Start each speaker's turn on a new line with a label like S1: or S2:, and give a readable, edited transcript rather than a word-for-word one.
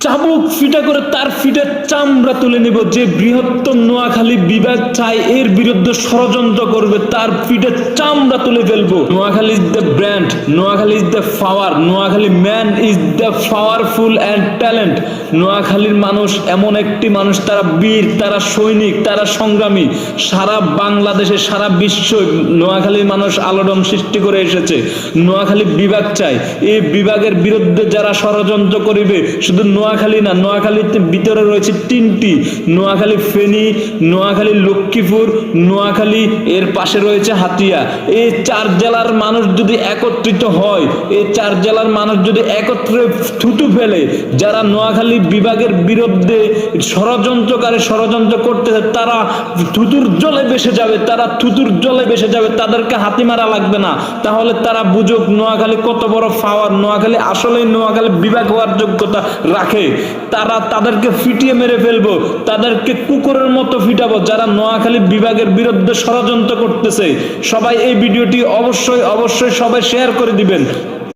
S1: চাবুক ফিটা করে তার ফিটের চামড়া তুলে নেব। যে বৃহত্তর নোয়াখালী বিভাগ চাই এর বিরুদ্ধে ষড়যন্ত্র করবে তার ফিটের চামড়া তুলে ফেলবো। Noakhali is the brand, Noakhali is the power, Noakhali man is the powerful and talent. নোয়াখালীর মানুষ এমন একটি মানুষ, তারা বীর, তারা সৈনিক, তারা সংগ্রামী। সারা বাংলাদেশে সারা বিশ্ব নোয়াখালীর মানুষ আলোড়ন সৃষ্টি করে এসেছে। নোয়াখালী বিভাগ চাই, এই বিভাগের বিরুদ্ধে যারা ষড়যন্ত্র করিবে, শুধু নোয়াখালী না, নোয়াখালীতে ভিতরে রয়েছে তিনটি, নোয়াখালী ফেনী, নোয়াখালী লক্ষ্মীপুর, নোয়াখালী এর পাশে রয়েছে হাতিয়া। এই চার জেলার মানুষ যদি একত্রিত হয়, এই চার জেলার মানুষ যদি একত্রে থুতু ফেলে, যারা নোয়াখালী বিভাগের বিরুদ্ধে ষড়যন্ত্র করতেছে তারা থুতুর জলে ভেসে যাবে, তারা থুতুর জলে ভেসে যাবে, তাদেরকে হাতি মারা লাগবে না। তাহলে তারা বুঝুক নোয়াখালী কত বড় পাওয়ার, নোয়াখালী আসলেই নোয়াখালী বিভাগ হওয়ার যোগ্যতা রাখে। তাদেরকে ফিটিয়ে মেরে ফেলবো, তাদেরকে কুকুরের মতো ফিটাবো যারা নোয়াখালী বিভাগের বিরুদ্ধে ষড়যন্ত্র করতেছে। সবাই এই ভিডিওটি অবশ্যই সবাই শেয়ার করে দিবেন।